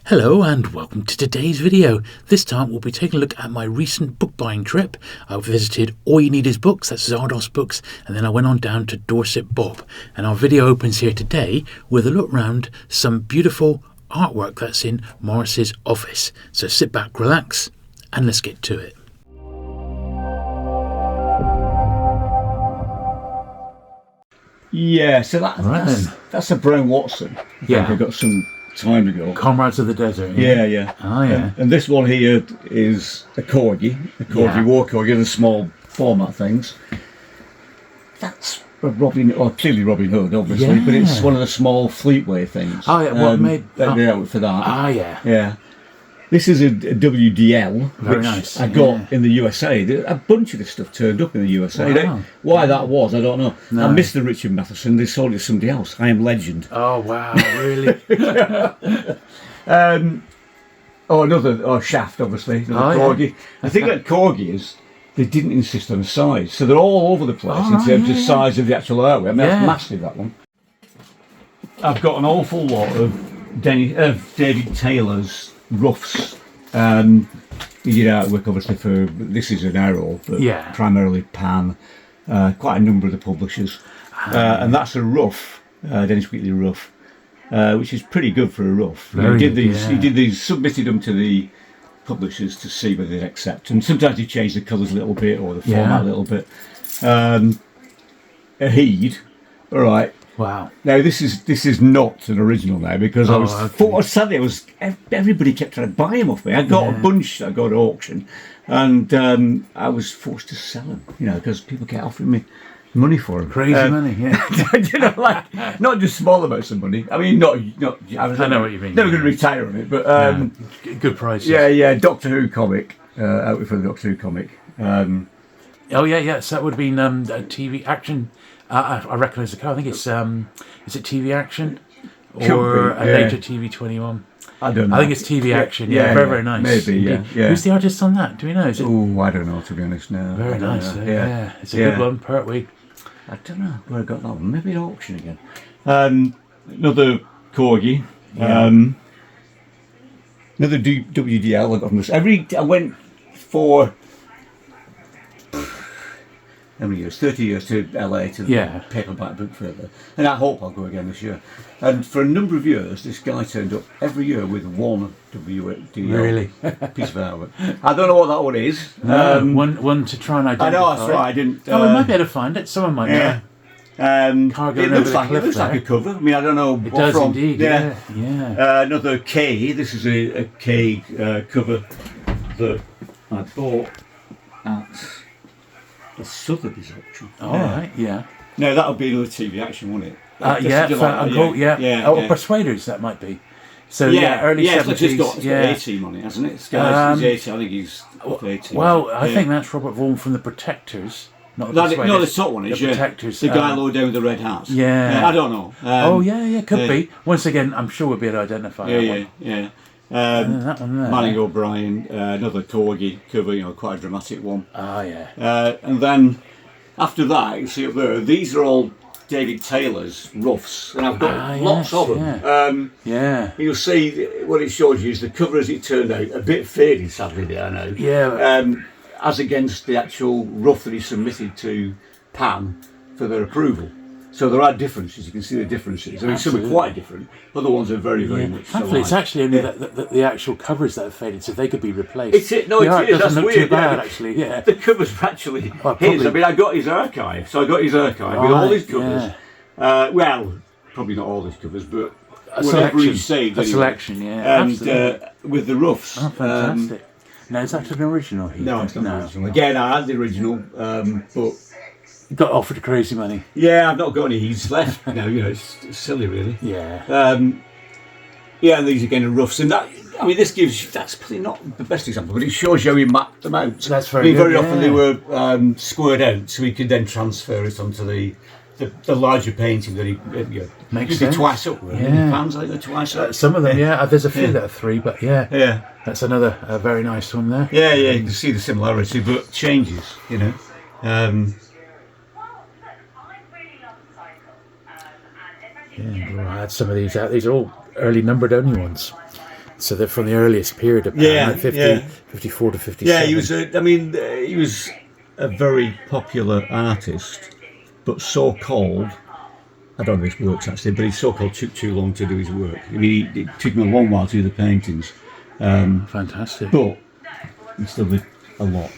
Hello and welcome to today's video. This time we'll be taking a look at my recent book buying trip. I visited All You Need Is Books, that's Zardos Books, and then I went on down to Dorset Bob. And our video opens here today with a look round some beautiful artwork that's in Maurice's office. So sit back, relax, and let's get to it. Yeah, so that's a Brown Watson. I think I got some time ago. Comrades of the Desert. Yeah. Oh yeah. And this one here is a corgi, war corgi, the small format things. That's a clearly Robin Hood, obviously, but it's one of the small Fleetway things. Oh yeah, what made the outfit for that? Ah yeah. Yeah. This is a WDL, Very which nice. I got in the USA. A bunch of this stuff turned up in the USA. Wow. Why that was, I don't know. No. I missed the Richard Matheson. They sold it to somebody else. I Am Legend. Oh wow, really? Another Shaft, obviously. Corgi. The thing about Corgi is they didn't insist on a size, so they're all over the place in terms of size of the actual artwork. I mean, that's massive, that one. I've got an awful lot of David Taylor's roughs. He did artwork obviously for, this is an Arrow, but primarily Pan, quite a number of the publishers. And that's a rough, Dennis Wheatley rough, which is pretty good for a rough. He submitted them to the publishers to see whether they'd accept, and sometimes he changed the colours a little bit or the format a little bit. A Heed, all right. Wow. Now this is not an original now, because everybody kept trying to buy them off me. I got a bunch that I got at auction, and I was forced to sell them, because people kept offering me money for them. Crazy money, not just small amounts of money. I mean, not. I know what you mean. Never going to retire on it, but good prices. Yeah. Doctor Who comic, outfit for the Doctor Who comic. So that would have been TV action. I recognise the car. I think it's is it TV Action or a later TV 21? I don't know. I think it's TV Action. Very nice. Maybe, yeah. Who's the artist on that? Do we know? Is it? Oh, I don't know, to be honest. No. Very nice. It's a good one. Burt. I don't know where I got that one. Maybe at auction again. Another corgi. Another WDL. I got from this. I went for. How many years? 30 years to LA to the paperback book further. And I hope I'll go again this year. And for a number of years, this guy turned up every year with one WDL piece of artwork. I don't know what that one is. One to try and identify. I know, that's right. I didn't. We might be able to find it. Someone might know. It looks like a cover. I mean, I don't know. It does indeed. Yeah. Another K. This is a K cover that I bought at the Sotheby's auction. Right. No, that would be another TV Action, wouldn't it? Persuaders, that might be. So early 70s. It's got A-team on it, hasn't it? He's 80. I think he's 80. Well, I think that's Robert Vaughan from the Protectors. Not the Persuaders. No, the top one is the Protectors. The guy low down with the red hat. I don't know. Could be. Once again, I'm sure we'll be able to identify that one. That one there. Manning O'Brien, another corgi cover, quite a dramatic one. And then after that, you see up there, these are all David Taylor's roughs, and I've got lots of them. You'll see what it shows you is the cover as it turned out, a bit faded, sadly, there now. As against the actual rough that he submitted to Pan for their approval. So there are differences. You can see the differences. I mean, some are quite different. Other ones are very, very much so. Hopefully, it's actually only the actual covers that have faded, so they could be replaced. It is. That's look weird. Too bad, actually. The covers are actually his. I mean, I got his archive, so I got his archive with all his covers. Well, probably not all his covers, but whatever he saved. A selection, and with the roughs. Oh, fantastic! Now, is that an original? No, it's not an original. Again, I had the original, but. Got offered a crazy money. Yeah, I've not got any Heeds left now. It's silly, really. And these again are roughs, and that's probably not the best example, but it shows you how he mapped them out. That's very good. Very often they were squared out, so he could then transfer it onto the larger painting that he makes sense. Twice up. Pans, I think they're twice up. Some of them, there's a few that are 3, but that's another very nice one there. You can see the similarity, but changes. I had some of these out. These are all early numbered only ones. So they're from the earliest period of Yeah, like 54 to 57. Yeah, he was a very popular artist, but so-called, I don't know if this works actually, but he so-called took too long to do his work. I mean, it took him a long while to do the paintings. Fantastic. But he still did a lot.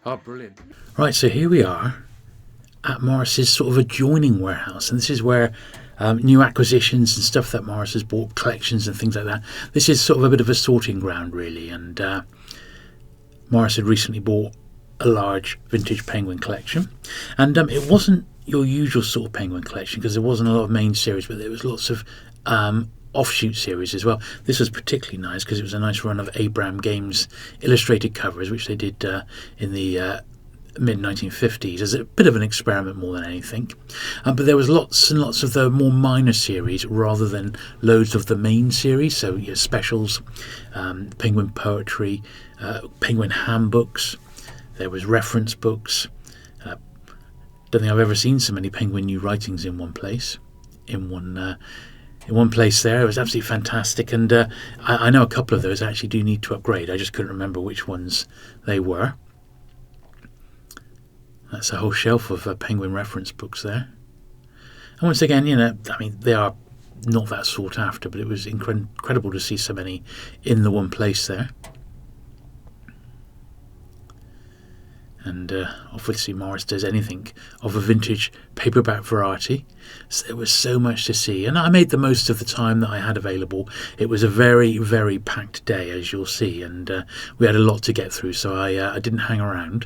Oh, brilliant. Right, so here we are at Maurice's sort of adjoining warehouse, and this is where new acquisitions and stuff that Maurice has bought, collections and things like that. This is sort of a bit of a sorting ground, really, and Maurice had recently bought a large vintage penguin collection, and it wasn't your usual sort of penguin collection because there wasn't a lot of main series, but there was lots of offshoot series as well. This was particularly nice because it was a nice run of Abraham Games illustrated covers, which they did in the mid-1950s as a bit of an experiment more than anything, but there was lots and lots of the more minor series rather than loads of the main series. So specials, penguin poetry, penguin handbooks, there was reference books. Don't think I've ever seen so many penguin new writings in one place, in one place there. It was absolutely fantastic, and I know a couple of those actually do need to upgrade. I just couldn't remember which ones they were. That's a whole shelf of penguin reference books there. And once again, I mean, they are not that sought after, but it was incredible to see so many in the one place there. And obviously Maurice does anything of a vintage paperback variety, so there was so much to see, and I made the most of the time that I had available. It was a very, very packed day, as you'll see, and we had a lot to get through, so I didn't hang around.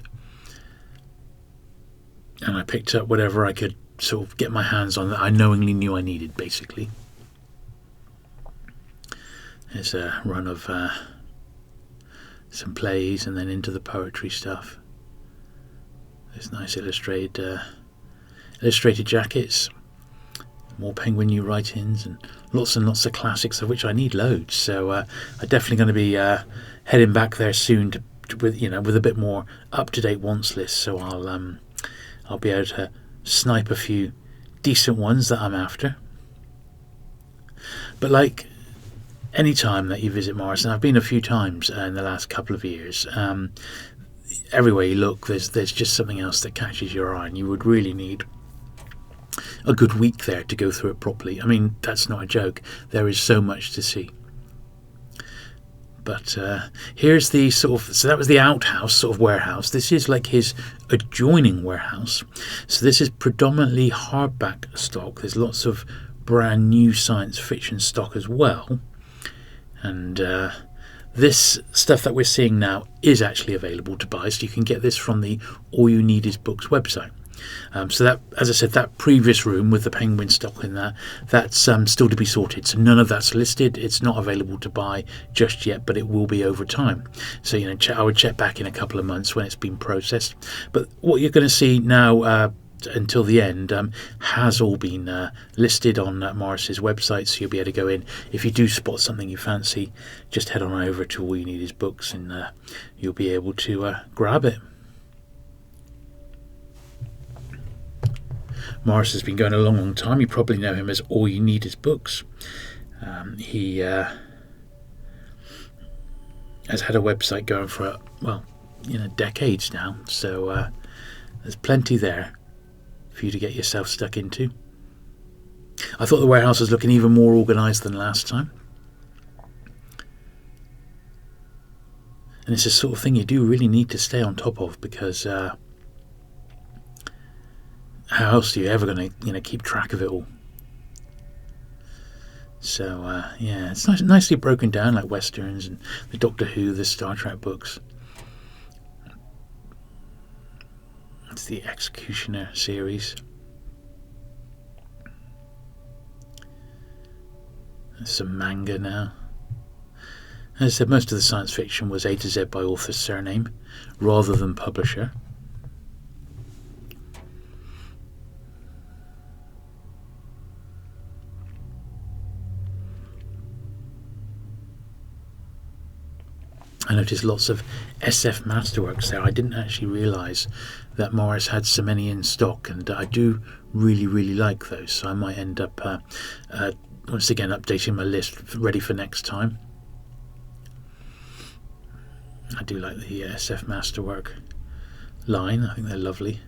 And I picked up whatever I could sort of get my hands on that I knowingly knew I needed, basically. There's a run of some plays and then into the poetry stuff. There's nice illustrated jackets, more penguin new write-ins, and lots of classics, of which I need loads. So I'm definitely going to be heading back there soon with a bit more up-to-date wants list. So I'll be able to snipe a few decent ones that I'm after. But like any time that you visit Maurice, and I've been a few times in the last couple of years, everywhere you look, there's just something else that catches your eye, and you would really need a good week there to go through it properly. I mean, that's not a joke. There is so much to see. But here's the so that was the outhouse sort of warehouse. This is like his adjoining warehouse. So this is predominantly hardback stock. There's lots of brand new science fiction stock as well. And this stuff that we're seeing now is actually available to buy. So you can get this from the AllYouNeedIsBooks website. So that, as I said, that previous room with the penguin stock in there, that's still to be sorted. So none of that's listed. It's not available to buy just yet, but it will be over time. So I would check back in a couple of months when it's been processed. But what you're going to see now until the end has all been listed on Maurice's website, so you'll be able to go in. If you do spot something you fancy, just head on over to AllYouNeedIsBooks and you'll be able to grab it. Maurice has been going a long time. You probably know him as AllYouNeedIsBooks. He has had a website going for decades now, so there's plenty there for you to get yourself stuck into. I thought the warehouse was looking even more organised than last time, and it's the sort of thing you do really need to stay on top of, because how else are you ever going to keep track of it all? So it's nicely broken down, like westerns and the Doctor Who, the Star Trek books. It's the Executioner series. There's some manga now. As I said, most of the science fiction was A to Z by author's surname rather than publisher. I noticed lots of SF Masterworks there. I didn't actually realise that Maurice had so many in stock, and I do really like those, so I might end up once again updating my list ready for next time. I do like the SF Masterwork line. I think they're lovely.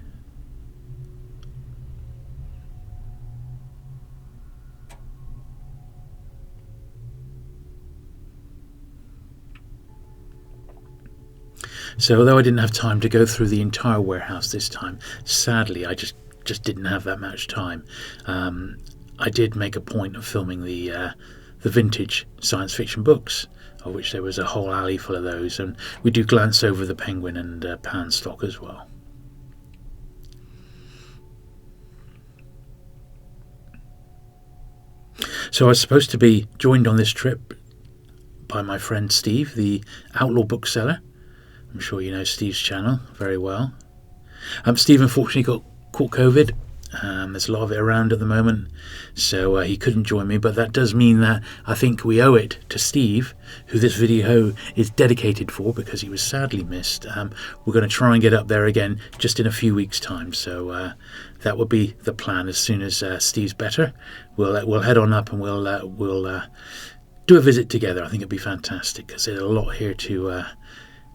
So although I didn't have time to go through the entire warehouse this time, sadly I just didn't have that much time. I did make a point of filming the vintage science fiction books, of which there was a whole alley full of those, and we do glance over the Penguin and Pan stock as well. So I was supposed to be joined on this trip by my friend Steve, the outlaw bookseller. I'm sure you know Steve's channel very well. Steve unfortunately caught COVID. There's a lot of it around at the moment, so he couldn't join me, but that does mean that I think we owe it to Steve, who this video is dedicated for, because he was sadly missed. We're going to try and get up there again just in a few weeks' time, so that would be the plan. As soon as Steve's better, we'll head on up and we'll do a visit together. I think it'd be fantastic, because there's a lot here to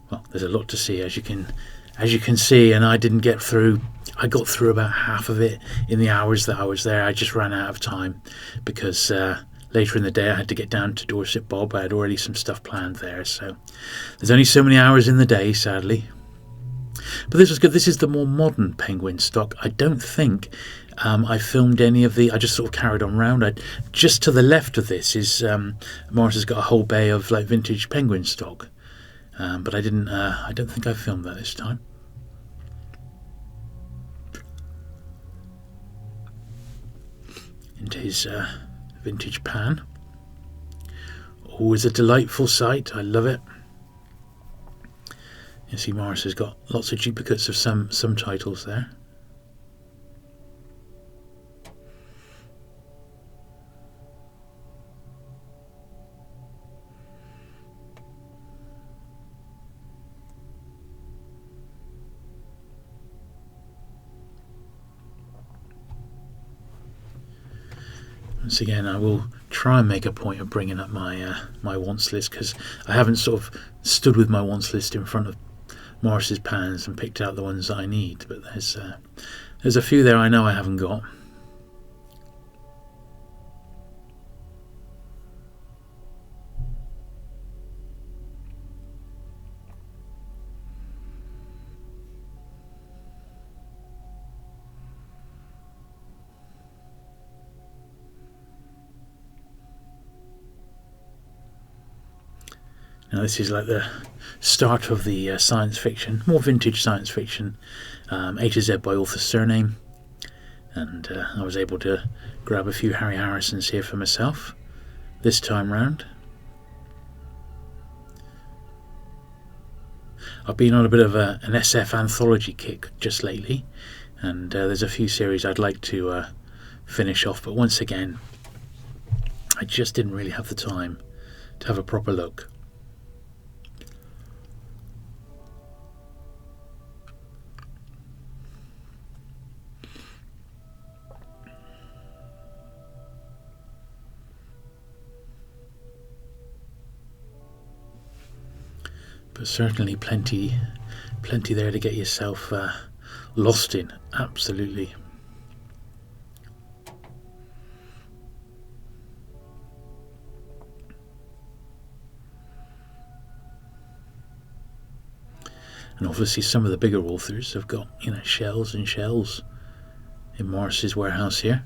well, there's a lot to see, as you can see, and I didn't get through. I got through about half of it in the hours that I was there. I just ran out of time because later in the day I had to get down to Dorset Bob. I had already some stuff planned there, so there's only so many hours in the day, sadly. But this was good. This is the more modern Penguin stock. I don't think I filmed any of the. I just sort of carried on round. Just to the left of this is Maurice has got a whole bay of like vintage Penguin stock. But I didn't. I don't think I filmed that this time. Into his vintage pan. Always a delightful sight. I love it. You see, Maurice has got lots of duplicates of some titles there. Once again, I will try and make a point of bringing up my my wants list, because I haven't sort of stood with my wants list in front of Maurice's pans and picked out the ones that I need. But there's a few there I know I haven't got. Now this is like the start of the science fiction, more vintage science fiction, A to Z by author surname, and I was able to grab a few Harry Harrisons here for myself this time round. I've been on a bit of an SF anthology kick just lately, and there's a few series I'd like to finish off, but once again I just didn't really have the time to have a proper look. But certainly plenty there to get yourself lost in, absolutely. And obviously some of the bigger authors have got, you know, shelves and shelves in Maurice's warehouse here.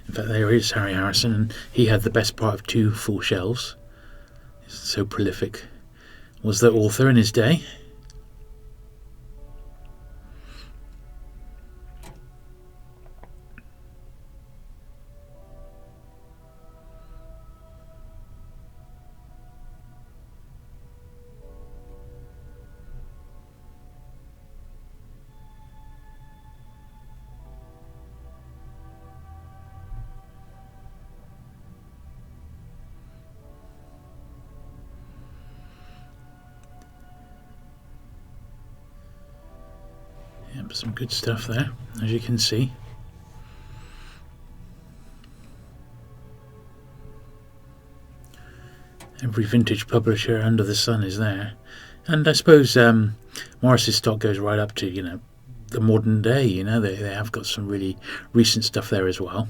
In fact, there is Harry Harrison, and he had the best part of 2 full shelves. He's so prolific was the author in his day. Some good stuff there, as you can see. Every vintage publisher under the sun is there. And I suppose Maurice's stock goes right up to, you know, the modern day. You know, they have got some really recent stuff there as well.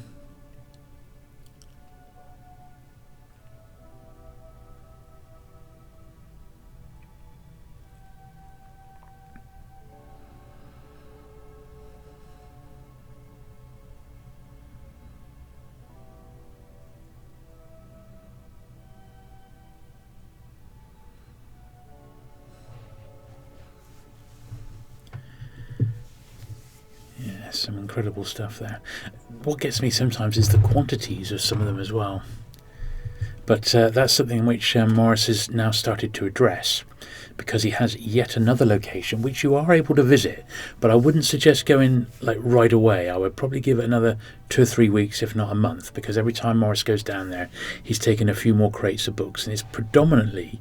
Some incredible stuff there. What gets me sometimes is the quantities of some of them as well. But that's something which Maurice has now started to address, because he has yet another location which you are able to visit, but I wouldn't suggest going like right away. I would probably give it another 2 or 3 weeks, if not a month, because every time Maurice goes down there, he's taken a few more crates of books, and it's predominantly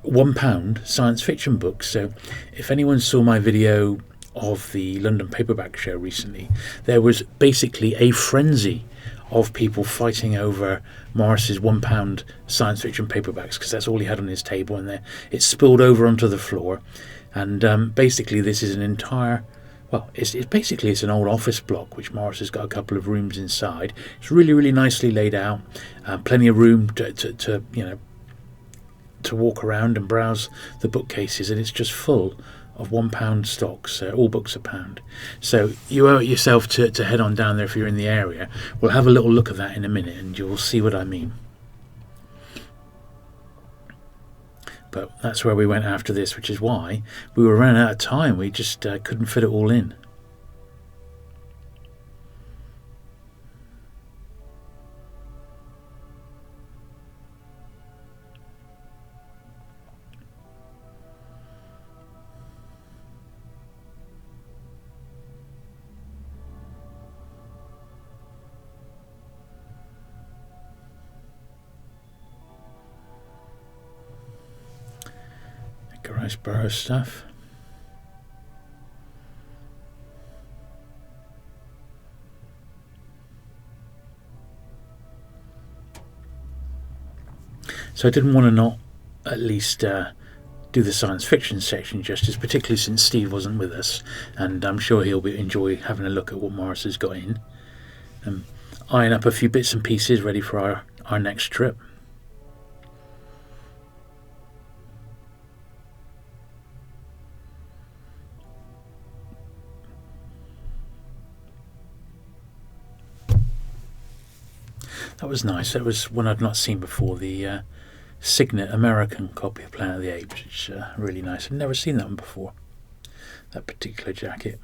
£1 science fiction books. So if anyone saw my video of the London Paperback Show recently, there was basically a frenzy of people fighting over Maurice's £1 science fiction paperbacks, because that's all he had on his table, and it spilled over onto the floor. And basically this is an entire, well, it's an old office block which Maurice has got a couple of rooms inside. It's really, really nicely laid out, plenty of room to you know, to walk around and browse the bookcases, and it's just full of £1 stocks. All books £1. So you owe it yourself to head on down there if you're in the area. We'll have a little look at that in a minute, and you'll see what I mean. But that's where we went after this, which is why we were running out of time. We just couldn't fit it all in. Nice Burt stuff. So I didn't want to not at least do the science fiction section justice, particularly since Steve wasn't with us, and I'm sure he'll enjoy having a look at what Maurice has got in. Eyeing up a few bits and pieces ready for our next trip. That was nice. That was one I'd not seen before, the Signet American copy of Planet of the Apes, which is really nice. I've never seen that one before, that particular jacket.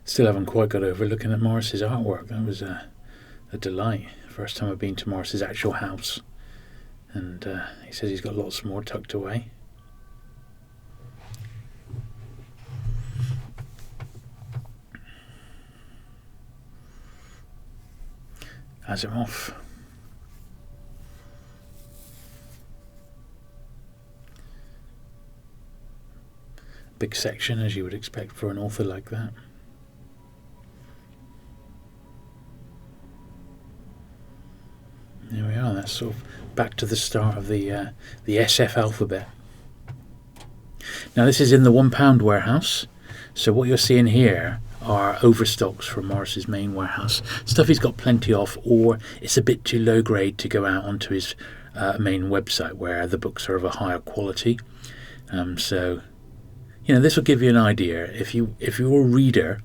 Still haven't quite got over looking at Maurice's artwork. That was a delight. First time I've been to Maurice's actual house. And he says he's got lots more tucked away. Asimov. Big section, as you would expect for an author like that. There we are. That's sort of back to the start of the SF alphabet. Now this is in the £1 warehouse. So what you're seeing here are overstocks from Maurice's main warehouse. Stuff he's got plenty of, or it's a bit too low grade to go out onto his main website where the books are of a higher quality. So, you know, this will give you an idea. If you're a reader,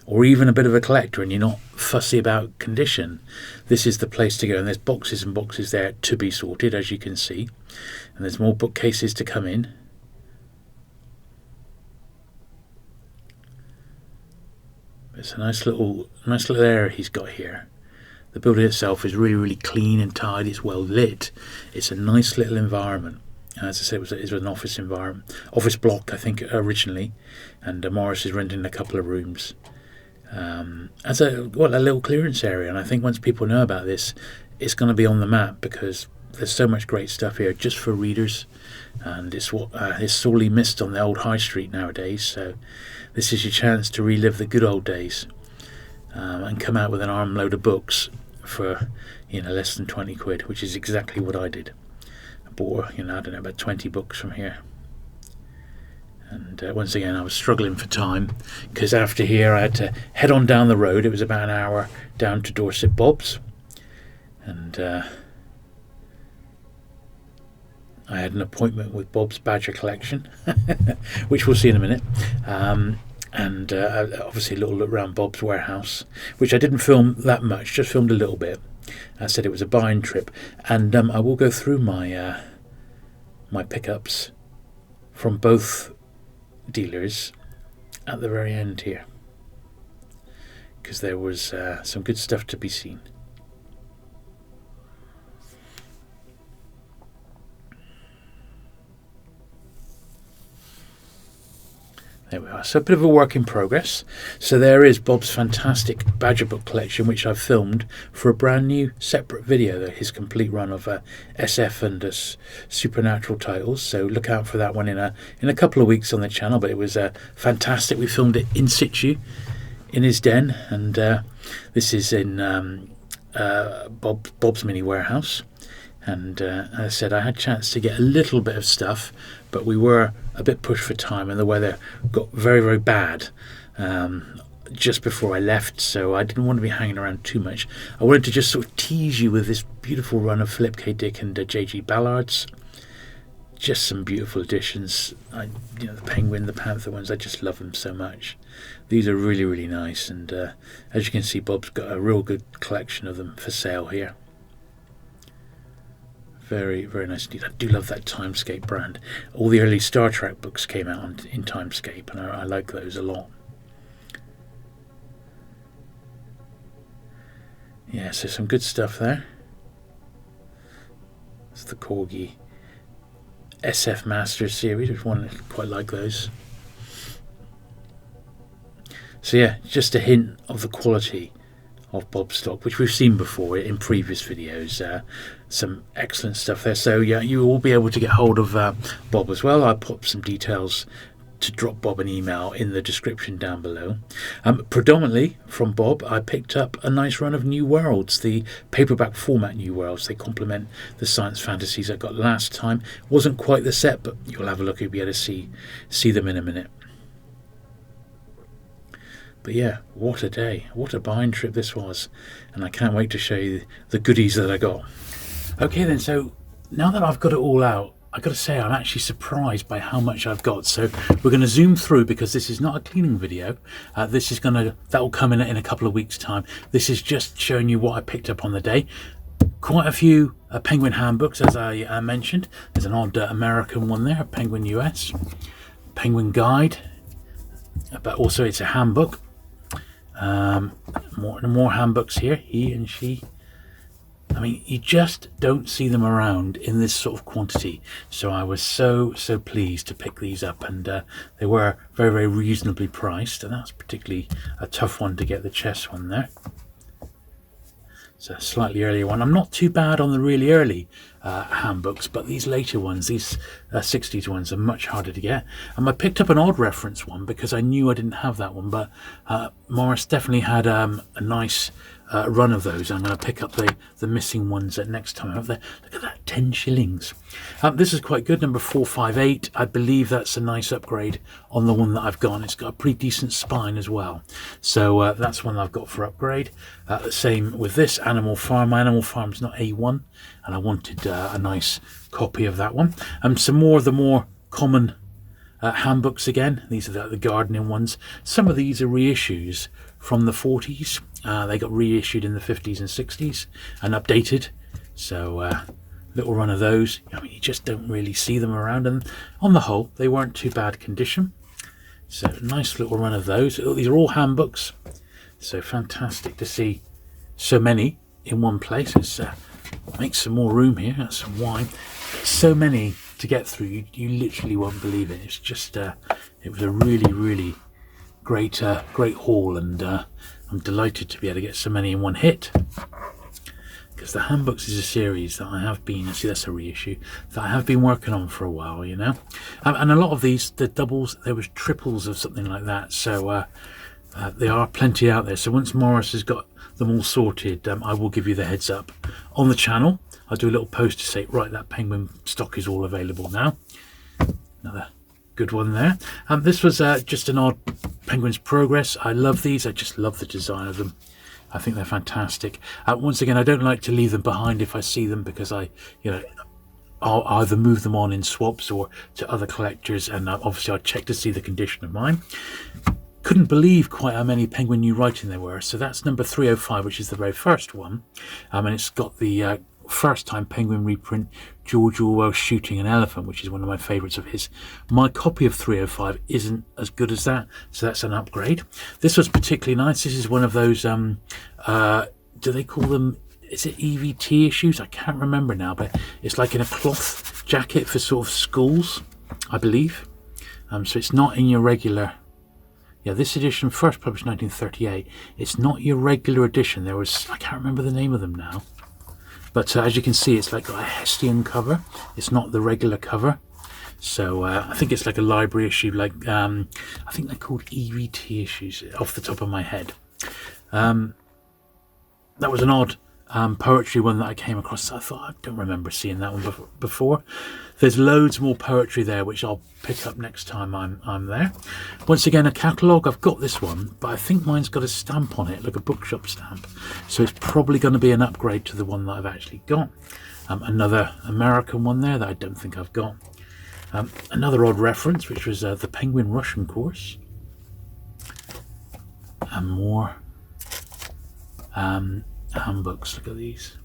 or even a bit of a collector, and you're not fussy about condition, this is the place to go. And there's boxes and boxes there to be sorted, as you can see, and there's more bookcases to come in. It's a nice little area he's got here. The building itself is really, really clean and tidy. It's well lit. It's a nice little environment. And as I said, it was an office environment, office block, I think, originally, and Maurice is renting a couple of rooms. as a little clearance area. And I think once people know about this, it's going to be on the map, because there's so much great stuff here just for readers, and it's sorely missed on the old high street nowadays. So this is your chance to relive the good old days, and come out with an armload of books for less than 20 quid, which is exactly what I did. I bought I don't know, about 20 books from here. And once again, I was struggling for time, because after here I had to head on down the road. It was about an hour down to Dorset Bobs, and I had an appointment with Bob's Badger Collection, which we'll see in a minute. And obviously a little look around Bob's warehouse, which I didn't film that much, just filmed a little bit. I said it was a buying trip, and I will go through my my pickups from both dealers at the very end here, because there was some good stuff to be seen. There we are. So a bit of a work in progress. So there is Bob's fantastic Badger book collection, which I've filmed for a brand new separate video, his complete run of SF and supernatural titles. So look out for that one in a couple of weeks on the channel. But it was fantastic. We filmed it in situ in his den, and this is in Bob's mini warehouse. And as I said, I had a chance to get a little bit of stuff, but we were a bit pushed for time, and the weather got very, very bad just before I left, so I didn't want to be hanging around too much. I wanted to just sort of tease you with this beautiful run of Philip K. Dick and J.G. Ballard's. Just some beautiful editions. The Penguin, the Panther ones, I just love them so much. These are really, really nice, and as you can see, Bob's got a real good collection of them for sale here. Very, very nice indeed. I do love that Timescape brand. All the early Star Trek books came out in Timescape, and I like those a lot. Yeah, so some good stuff there. It's the Corgi SF Masters series, which one I quite like those. So yeah, just a hint of the quality of Bob's stock, which we've seen before in previous videos. Some excellent stuff there. So yeah, you will be able to get hold of Bob as well. I'll put some details to drop Bob an email in the description down below. Predominantly from Bob, I picked up a nice run of New Worlds, the paperback format New Worlds. They complement the science fantasies I got last time. Wasn't quite the set, but you'll have a look, you'll be able to see them in a minute. But yeah, what a day, what a buying trip this was, and I can't wait to show you the goodies that I got. Okay then, so now that I've got it all out, I've got to say I'm actually surprised by how much I've got. So we're going to zoom through, because this is not a cleaning video. That will come in a couple of weeks' time. This is just showing you what I picked up on the day. Quite a few Penguin handbooks, as I mentioned. There's an odd American one there, a Penguin US, Penguin Guide, but also it's a handbook. More handbooks here, he and she. I mean, you just don't see them around in this sort of quantity. So I was so pleased to pick these up, and they were very, very reasonably priced, and that's particularly a tough one to get, the chess one there. It's a slightly earlier one. I'm not too bad on the really early handbooks, but these later ones, these 60s ones, are much harder to get. And I picked up an odd reference one because I knew I didn't have that one, but Maurice definitely had a nice run of those. I'm going to pick up the missing ones next time out there. Look at that, 10 shillings. This is quite good, number 458. I believe that's a nice upgrade on the one that I've got. It's got a pretty decent spine as well. So that's one I've got for upgrade. Same with this, Animal Farm. My Animal Farm's not A1, and I wanted a nice copy of that one. Some more of the more common handbooks again. These are the gardening ones. Some of these are reissues from the 40s. They got reissued in the 50s and 60s and updated. So little run of those. I mean, you just don't really see them around, and on the whole they weren't too bad condition. So nice little run of those. These are all handbooks, so fantastic to see so many in one place. Let's make some more room here. That's some wine. So many to get through, you literally won't believe it. It's just it was a really great haul, and I'm delighted to be able to get so many in one hit. Because the handbooks is a series that I have been, see that's a reissue, that I have been working on for a while, you know. And a lot of these, the doubles, there was triples of something like that, so there are plenty out there. So once Maurice has got them all sorted, I will give you the heads up on the channel. I'll do a little post to say, right, that Penguin stock is all available now. Another good one there. This was just an odd Penguin's Progress. I love these. I just love the design of them. I think they're fantastic. Once again, I don't like to leave them behind if I see them, because I'll either move them on in swaps or to other collectors, and obviously I'll check to see the condition of mine. Couldn't believe quite how many Penguin new writing there were. So that's number 305, which is the very first one, and it's got the first time Penguin reprint George Orwell shooting an elephant, which is one of my favourites of his. My copy of 305 isn't as good as that, so that's an upgrade. This was particularly nice. This is one of those do they call them, is it EVT issues? I can't remember now, but it's like in a cloth jacket for sort of schools, I believe. So it's not in your regular, this edition, first published 1938. It's not your regular edition. There was, I can't remember the name of them now. But as you can see, it's like got a Hessian cover. It's not the regular cover. So I think it's like a library issue, like I think they're called EVT issues off the top of my head. That was an odd poetry one that I came across. I thought, I don't remember seeing that one before. There's loads more poetry there, which I'll pick up next time I'm there. Once again, a catalogue. I've got this one, but I think mine's got a stamp on it, like a bookshop stamp. So it's probably going to be an upgrade to the one that I've actually got. Another American one there that I don't think I've got. Another odd reference, which was the Penguin Russian course. And more handbooks. Look at these.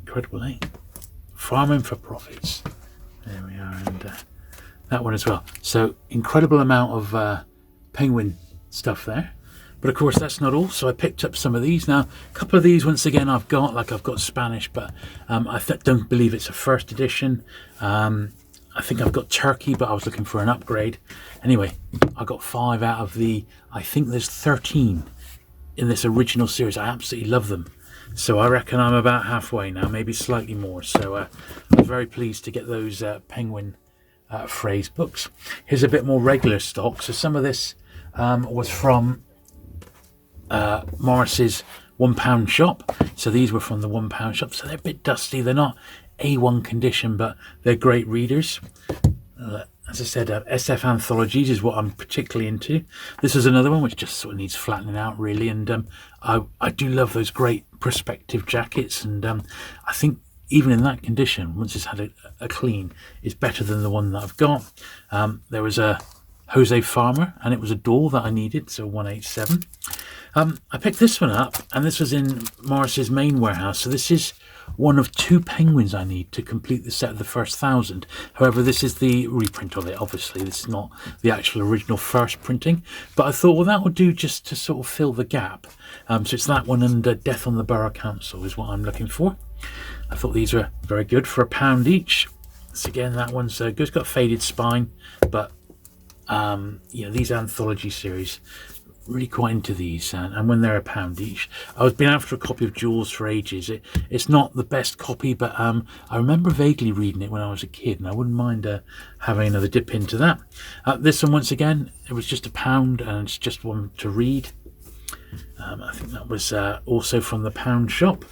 Incredible, eh? Farming for Profits. There we are, and that one as well. So incredible amount of Penguin stuff there. But of course that's not all, so I picked up some of these. Now, a couple of these once again I've got Spanish, but I don't believe it's a first edition. I think I've got Turkey, but I was looking for an upgrade. Anyway, I got 5 out of the, I think there's 13 in this original series. I absolutely love them. So I reckon I'm about halfway now, maybe slightly more. So I was very pleased to get those Penguin phrase books. Here's a bit more regular stock. So some of this was from Maurice's £1 shop. So these were from the £1 shop. So they're a bit dusty. They're not A1 condition, but they're great readers. As I said, SF anthologies is what I'm particularly into. This is another one which just sort of needs flattening out, really. And I do love those great perspective jackets. And I think even in that condition, once it's had a clean, it's better than the one that I've got. There was a Jose Farmer, and it was a door that I needed, so 187. I picked this one up, and this was in Maurice's main warehouse. So this is one of 2 penguins I need to complete the set of the first 1,000. However, this is the reprint of it. Obviously, this is not the actual original first printing. But I thought, well, that would do just to sort of fill the gap. So it's that one and Death on the Borough Council is what I'm looking for. I thought these were very good for £1 each. So again, that one's good. It's got a faded spine, but these anthology series, really quite into these, and when they're £1 each. I was been after a copy of Jules for ages. It's not the best copy, but I remember vaguely reading it when I was a kid, and I wouldn't mind having another dip into that. This one, once again, it was just £1, and it's just one to read. I think that was also from the £1 shop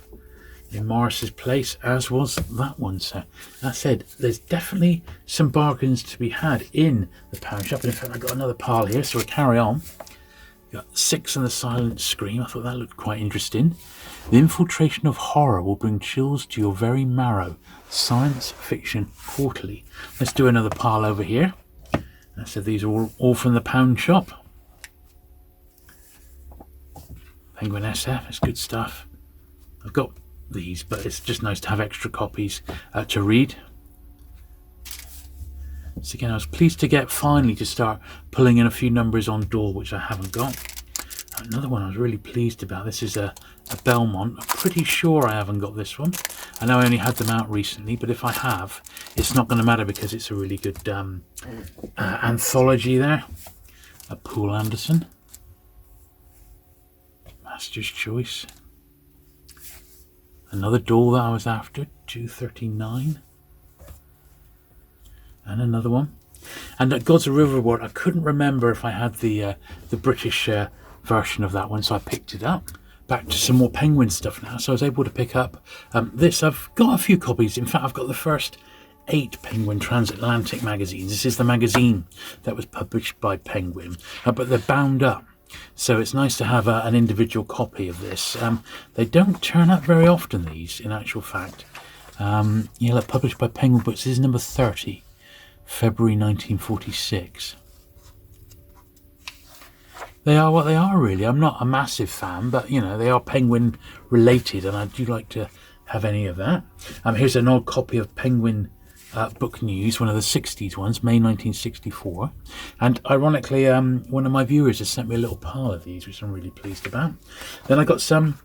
in Maurice's place, as was that one. So that said, there's definitely some bargains to be had in the £1 shop. And in fact, I got another pile here, so we'll carry on. Got 6 and the Silent Scream. I thought that looked quite interesting. The Infiltration of Horror will bring chills to your very marrow. Science Fiction Quarterly. Let's do another pile over here. I said these are all from the £1 shop. Penguin SF, it's good stuff. I've got these, but it's just nice to have extra copies to read. So again, I was pleased to get finally to start pulling in a few numbers on Door, which I haven't got. Another one I was really pleased about. This is a Belmont. I'm pretty sure I haven't got this one. I know I only had them out recently, but if I have, it's not going to matter because it's a really good anthology there. a Poole Anderson, Master's Choice, another doll that I was after, 239, and another one. And at Gods of Riverwater, I couldn't remember if I had the British version of that one, so I picked it up. Back to some more Penguin stuff now, so I was able to pick up this. I've got a few copies. In fact, I've got the first 8 Penguin Transatlantic magazines. This is the magazine that was published by Penguin, but they're bound up, so it's nice to have an individual copy of this. They don't turn up very often, these, in actual fact. They're published by Penguin Books. This is number 30, February 1946. They are what they are, really. I'm not a massive fan, but, you know, they are Penguin related, and I do like to have any of that. Here's an old copy of Penguin Book News, one of the 60s ones, May 1964. And ironically, one of my viewers has sent me a little pile of these, which I'm really pleased about. Then I got some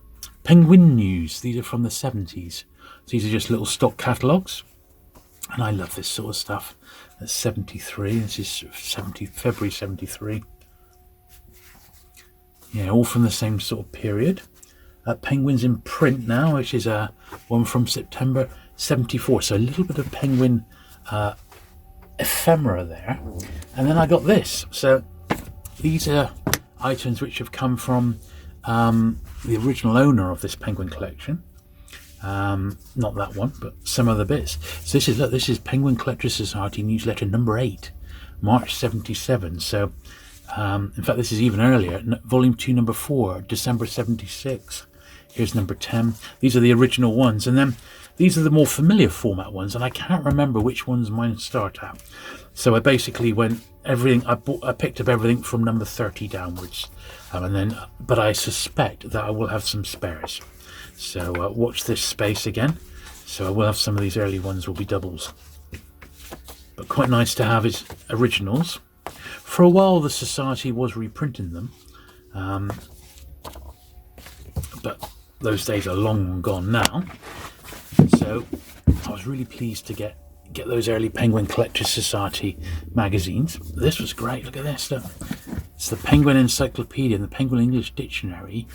Penguin News. These are from the 70s. These are just little stock catalogues. And I love this sort of stuff. That's 73. This is February 73. Yeah, all from the same sort of period. Penguins in print now, which is one from September 74. So a little bit of Penguin ephemera there. And then I got this. So these are items which have come from the original owner of this Penguin collection. Not that one, but some other bits. So this is Penguin Collectors Society newsletter number 8, March 77. So in fact, this is even earlier. Volume 2, number 4, December 76. Here's number 10. These are the original ones, and then these are the more familiar format ones, and I can't remember which ones mine start at. So I basically went everything. I picked up everything from number 30 downwards, but I suspect that I will have some spares. So watch this space again. So I will have some of these early ones will be doubles, but quite nice to have is originals. For a while, the Society was reprinting them, but those days are long gone now. So I was really pleased to get those early Penguin Collectors Society magazines. This was great. Look at this stuff. It's the Penguin Encyclopedia and the Penguin English Dictionary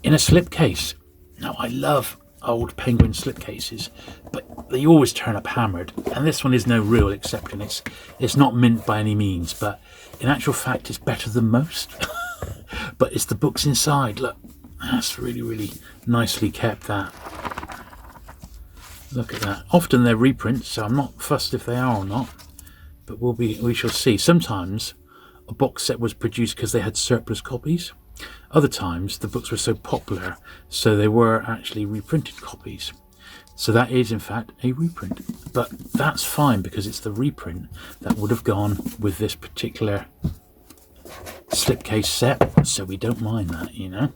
in a slipcase. Now, I love old Penguin slipcases, but they always turn up hammered, and this one is no real exception. It's not mint by any means, but in actual fact it's better than most. But it's the books inside. Look, that's really, really nicely kept. That, look at that. Often they're reprints, so I'm not fussed if they are or not, but we shall see. Sometimes a box set was produced because they had surplus copies. Other times the books were so popular, so they were actually reprinted copies. So that is in fact a reprint, but that's fine because it's the reprint that would have gone with this particular slipcase set, so we don't mind that, you know.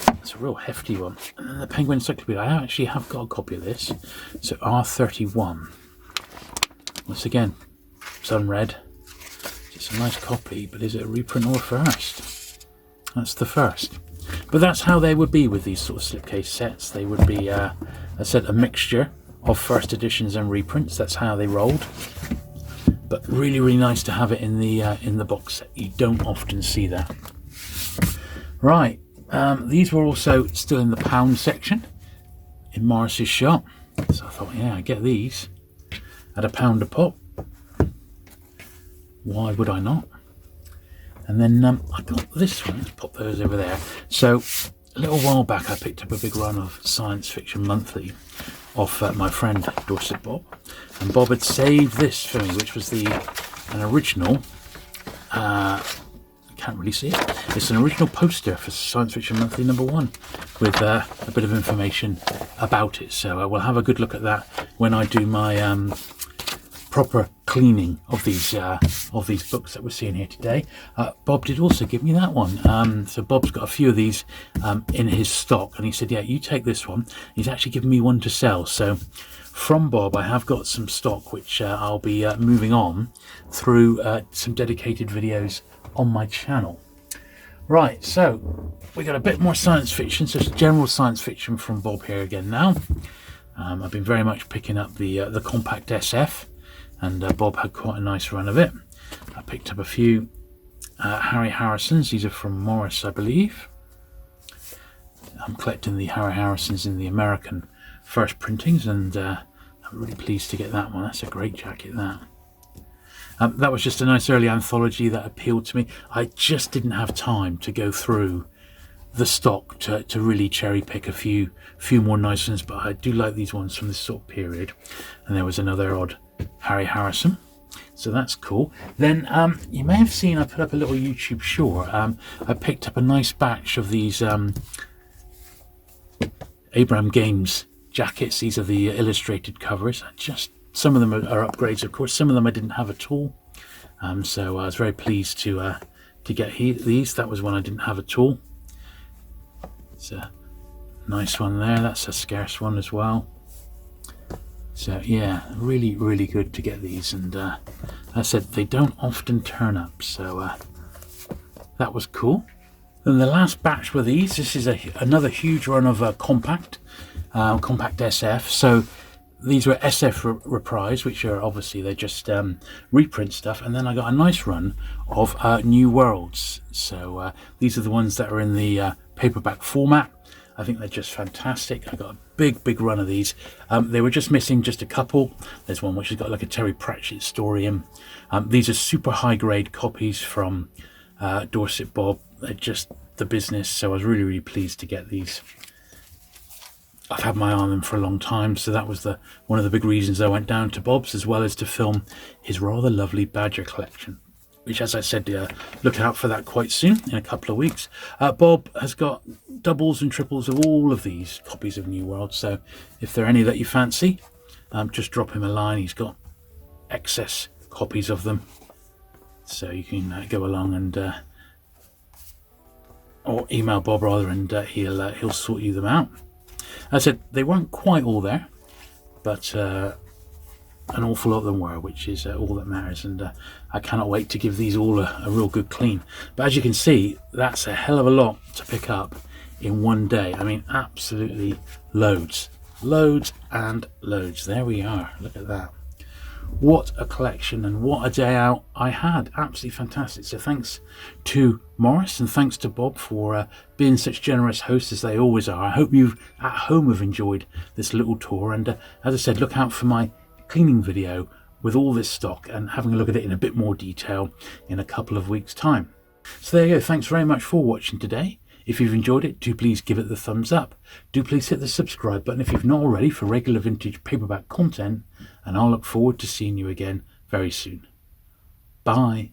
It's a real hefty one. And then the Penguin Encyclopedia, I actually have got a copy of this. So R31. Once again, it's unread. It's a nice copy, but is it a reprint or a first? That's the first. But that's how they would be with these sort of slipcase sets. They would be, I said, a mixture of first editions and reprints. That's how they rolled. But really, really nice to have it in the box set. You don't often see that. Right, these were also still in the pound section in Maurice's shop. So I thought, yeah, I get these at £1 a pop. Why would I not? And then I got this one. Let's pop those over there. So a little while back I picked up a big run of Science Fiction Monthly off my friend Dorset Bob, and Bob had saved this for me, which was an original, I can't really see it, it's an original poster for Science Fiction Monthly number 1 with a bit of information about it. So I will have a good look at that when I do my proper cleaning of these books that we're seeing here today. Bob did also give me that one. So Bob's got a few of these in his stock, and he said, yeah, you take this one. He's actually given me one to sell. So from Bob, I have got some stock which I'll be moving on through some dedicated videos on my channel. Right, so we got a bit more science fiction, so it's general science fiction from Bob here again now. I've been very much picking up the compact SF, and Bob had quite a nice run of it. I picked up a few Harry Harrisons. These are from Maurice, I believe. I'm collecting the Harry Harrisons in the American first printings, and I'm really pleased to get that one. That's a great jacket, that. That was just a nice early anthology that appealed to me. I just didn't have time to go through the stock to really cherry pick a few more nice ones, but I do like these ones from this sort of period. And there was another odd Harry Harrison, so that's cool. Then you may have seen I put up a little YouTube short. I picked up a nice batch of these Abraham Games jackets. These are the illustrated covers. Just some of them are upgrades, of course. Some of them I didn't have at all. So I was very pleased to get these. That was one I didn't have at all. It's a nice one there. That's a scarce one as well. So yeah, really, really good to get these. And as I said, they don't often turn up. So that was cool. Then the last batch were these. This is another huge run of compact SF. So these were SF reprise, which are obviously they're just reprint stuff. And then I got a nice run of New Worlds. So these are the ones that are in the paperback format. I think they're just fantastic. I got a big run of these. They were just missing just a couple. There's one which has got like a Terry Pratchett story in. These are super high grade copies from Dorset Bob. They're just the business. So I was really pleased to get these. I've had my eye on them for a long time, so that was one of the big reasons I went down to Bob's, as well as to film his rather lovely Badger collection, which, as I said, look out for that quite soon, in a couple of weeks. Bob has got doubles and triples of all of these copies of New World, so if there are any that you fancy, just drop him a line. He's got excess copies of them, so you can go along and or email Bob rather, and he'll sort you them out. As I said, they weren't quite all there, but an awful lot of them were, which is all that matters, and I cannot wait to give these all a real good clean. But as you can see, that's a hell of a lot to pick up in one day. I mean, absolutely loads and loads. There we are, look at that. What a collection, and what a day out I had. Absolutely fantastic. So thanks to Maurice and thanks to Bob for being such generous hosts as they always are. I hope you at home have enjoyed this little tour, and as I said, look out for my cleaning video with all this stock and having a look at it in a bit more detail in a couple of weeks' time. So there you go. Thanks very much for watching today. If you've enjoyed it, do please give it the thumbs up. Do please hit the subscribe button if you've not already for regular vintage paperback content, and I'll look forward to seeing you again very soon. Bye.